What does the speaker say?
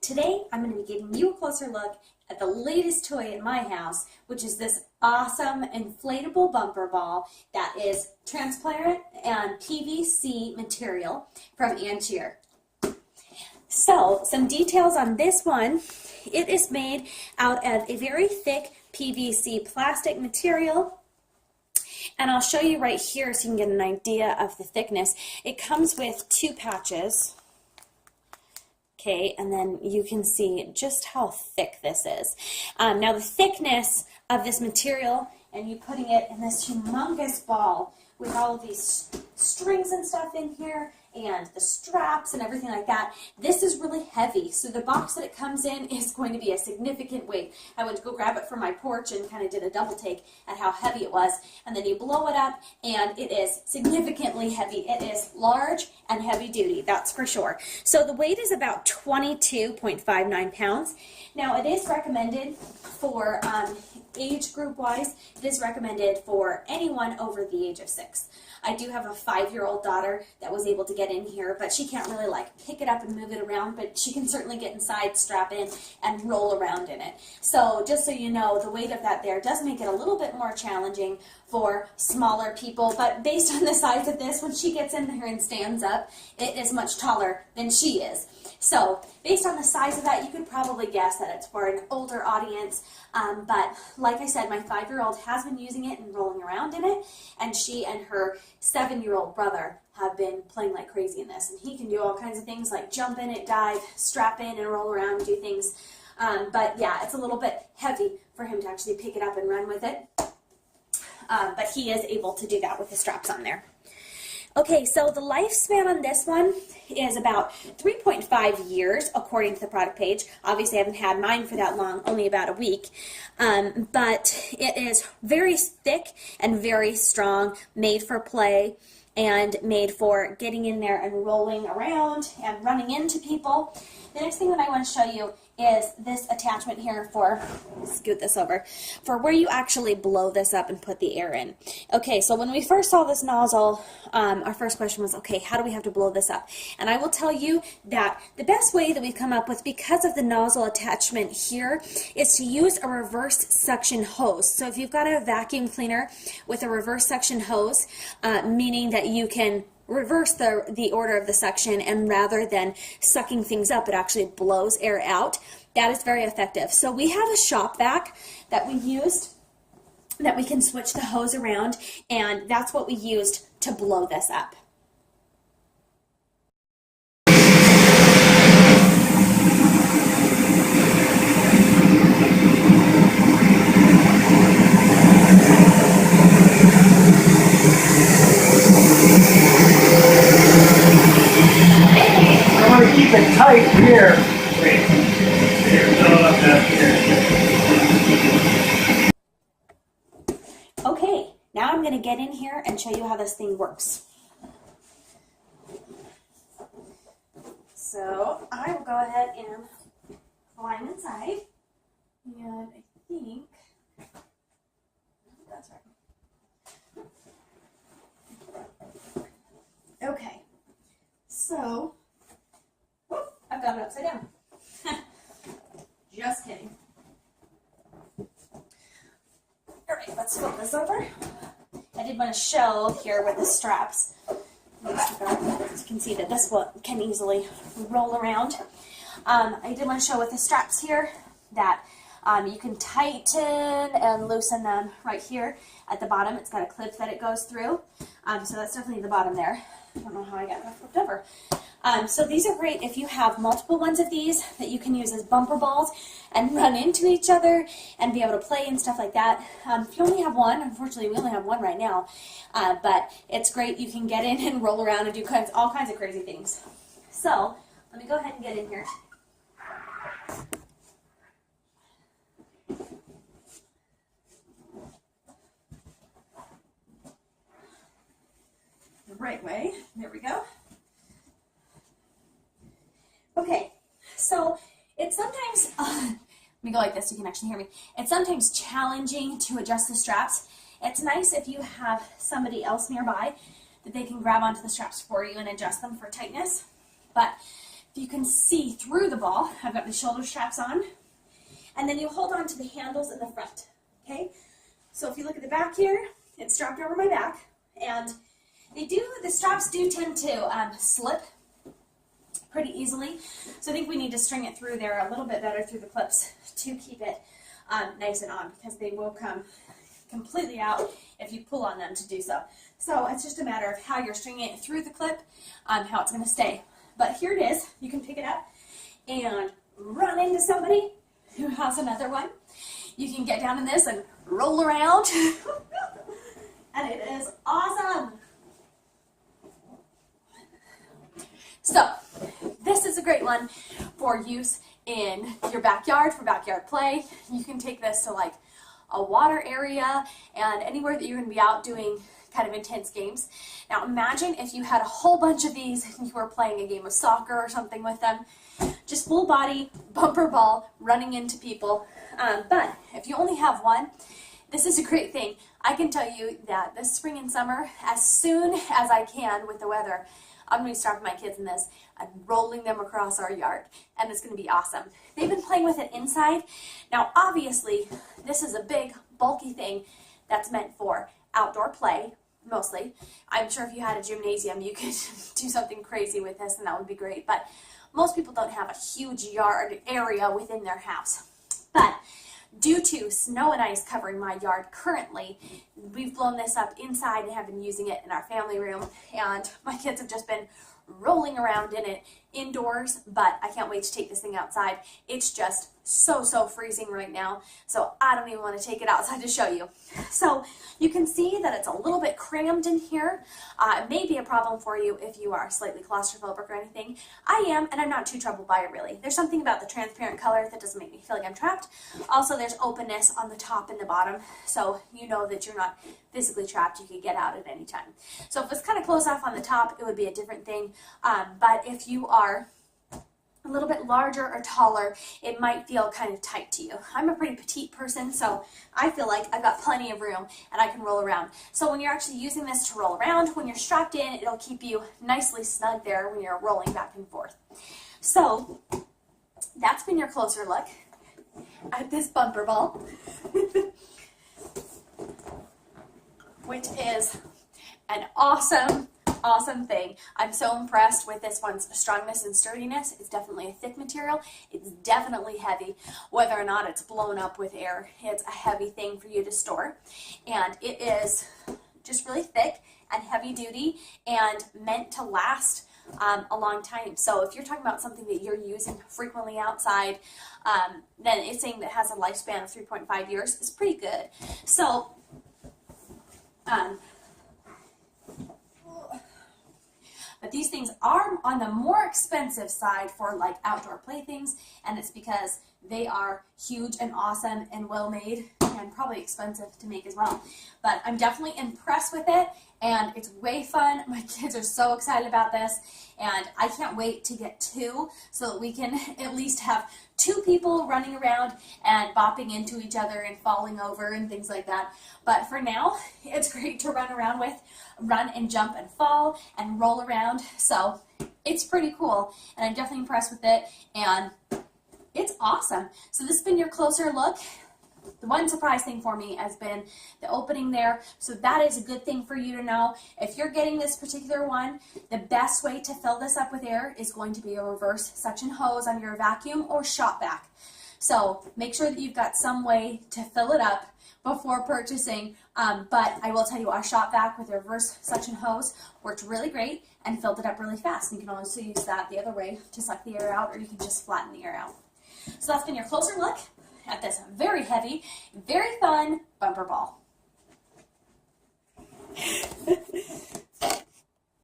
Today, I'm going to be giving you a closer look at the latest toy in my house, which is this awesome inflatable bumper ball that is transparent and PVC material from Ancheer. So, some details on this one. It is made out of a very thick PVC plastic material. And I'll show you right here so you can get an idea of the thickness. It comes with 2 patches. Okay, and then you can see just how thick this is. Now the thickness of this material, and you putting it in this humongous ball with all of these strings and stuff in here, and the straps and everything like that, this is really heavy. So the box that it comes in is going to be a significant weight. I went to go grab it from my porch and kind of did a double take at how heavy it was. And then you blow it up and it is significantly heavy. It is large and heavy duty, that's for sure. So the weight is about 22.59 pounds. Now it is recommended for age group wise, it is recommended for anyone over the age of 6. I do have a 5-year-old daughter that was able to get in here, but she can't really like pick it up and move it around, but she can certainly get inside, strap in, and roll around in it. So just so you know, the weight of that there does make it a little bit more challenging for smaller people, but based on the size of this, when she gets in there and stands up, it is much taller than she is. So based on the size of that, you could probably guess that it's for an older audience, but like I said, my 5-year-old has been using it and rolling around in it, and she and her 7-year-old brother have been playing like crazy in this, and he can do all kinds of things like jump in it, dive, strap in, and roll around and do things, but yeah, it's a little bit heavy for him to actually pick it up and run with it, but he is able to do that with the straps on there. Okay, so the lifespan on this one is about 3.5 years, according to the product page. Obviously, I haven't had mine for that long, only about a week. But it is very thick and very strong, made for play, and made for getting in there and rolling around and running into people. The next thing that I want to show you is this attachment here for, scoot this over, for where you actually blow this up and put the air in. Okay, so when we first saw this nozzle, our first question was, okay, how do we have to blow this up? And I will tell you that the best way that we've come up with, because of the nozzle attachment here, is to use a reverse suction hose. So if you've got a vacuum cleaner with a reverse suction hose, meaning that you can reverse the order of the suction, and rather than sucking things up, it actually blows air out. That is very effective. So we have a shop vac that we used that we can switch the hose around, and that's what we used to blow this up. Keep it tight here. Okay, now I'm going to get in here and show you how this thing works. So I will go ahead and climb inside, and I think that's right. Okay, so I've got it upside down. Just kidding. All right, let's flip this over. I did want to show here with the straps. As you can see that this one can easily roll around. I did want to show with the straps here that you can tighten and loosen them right here at the bottom. It's got a clip that it goes through. So that's definitely the bottom there. I don't know how I got that flipped over. So these are great if you have multiple ones of these that you can use as bumper balls and run into each other and be able to play and stuff like that. If you only have one, unfortunately we only have one right now, but it's great. You can get in and roll around and do all kinds of crazy things. So let me go ahead and get in here. The right way. There we go. Okay, so it's sometimes, let me go like this so you can actually hear me. It's sometimes challenging to adjust the straps. It's nice if you have somebody else nearby that they can grab onto the straps for you and adjust them for tightness. But you can see through the ball. I've got the shoulder straps on. And then you hold on to the handles in the front, okay? So if you look at the back here, it's strapped over my back. And the straps do tend to slip pretty easily. So I think we need to string it through there a little bit better through the clips to keep it nice and on, because they will come completely out if you pull on them to do so. So it's just a matter of how you're stringing it through the clip, how it's going to stay. But here it is. You can pick it up and run into somebody who has another one. You can get down in this and roll around. And it is awesome. So this is a great one for use in your backyard, for backyard play. You can take this to like a water area and anywhere that you're going to be out doing kind of intense games. Now imagine if you had a whole bunch of these and you were playing a game of soccer or something with them. Just full body, bumper ball, running into people. But if you only have one, this is a great thing. I can tell you that this spring and summer, as soon as I can with the weather, I'm going to be strapping my kids in this and rolling them across our yard. And it's going to be awesome. They've been playing with it inside. Now obviously, this is a big, bulky thing that's meant for outdoor play, mostly. I'm sure if you had a gymnasium, you could do something crazy with this and that would be great. But most people don't have a huge yard area within their house. But due to snow and ice covering my yard currently, we've blown this up inside and have been using it in our family room, and my kids have just been rolling around in it indoors, but I can't wait to take this thing outside. It's just so freezing right now, so I don't even want to take it outside to show you. So you can see that it's a little bit crammed in here. It may be a problem for you if you are slightly claustrophobic or anything. I am, and I'm not too troubled by it really. There's something about the transparent color that doesn't make me feel like I'm trapped. Also, there's openness on the top and the bottom, so you know that you're not physically trapped. You could get out at any time. So if it's kind of closed off on the top, it would be a different thing. But if you are a little bit larger or taller, it might feel kind of tight to you. I'm a pretty petite person, so I feel like I've got plenty of room and I can roll around. So when you're actually using this to roll around, when you're strapped in, it'll keep you nicely snug there when you're rolling back and forth. So that's been your closer look at this bumper ball, which is an awesome thing. I'm so impressed with this one's strongness and sturdiness. It's definitely a thick material. It's definitely heavy. Whether or not it's blown up with air, it's a heavy thing for you to store. And it is just really thick and heavy duty and meant to last a long time. So if you're talking about something that you're using frequently outside, then it's saying that has a lifespan of 3.5 years. It's pretty good. So but these things are on the more expensive side for like outdoor playthings, and it's because they are huge and awesome and well made and probably expensive to make as well. But I'm definitely impressed with it, and it's way fun. My kids are so excited about this, and I can't wait to get two so that we can at least have two people running around and bopping into each other and falling over and things like that. But for now, it's great to run around with, run and jump and fall and roll around. So it's pretty cool, and I'm definitely impressed with it, and it's awesome. So this has been your closer look. The one surprise thing for me has been the opening there, so that is a good thing for you to know. If you're getting this particular one, the best way to fill this up with air is going to be a reverse suction hose on your vacuum or shop vac. So make sure that you've got some way to fill it up before purchasing, but I will tell you, our shop vac with a reverse suction hose worked really great and filled it up really fast. You can also use that the other way to suck the air out, or you can just flatten the air out. So that's been your closer look at this very heavy, very fun bumper ball.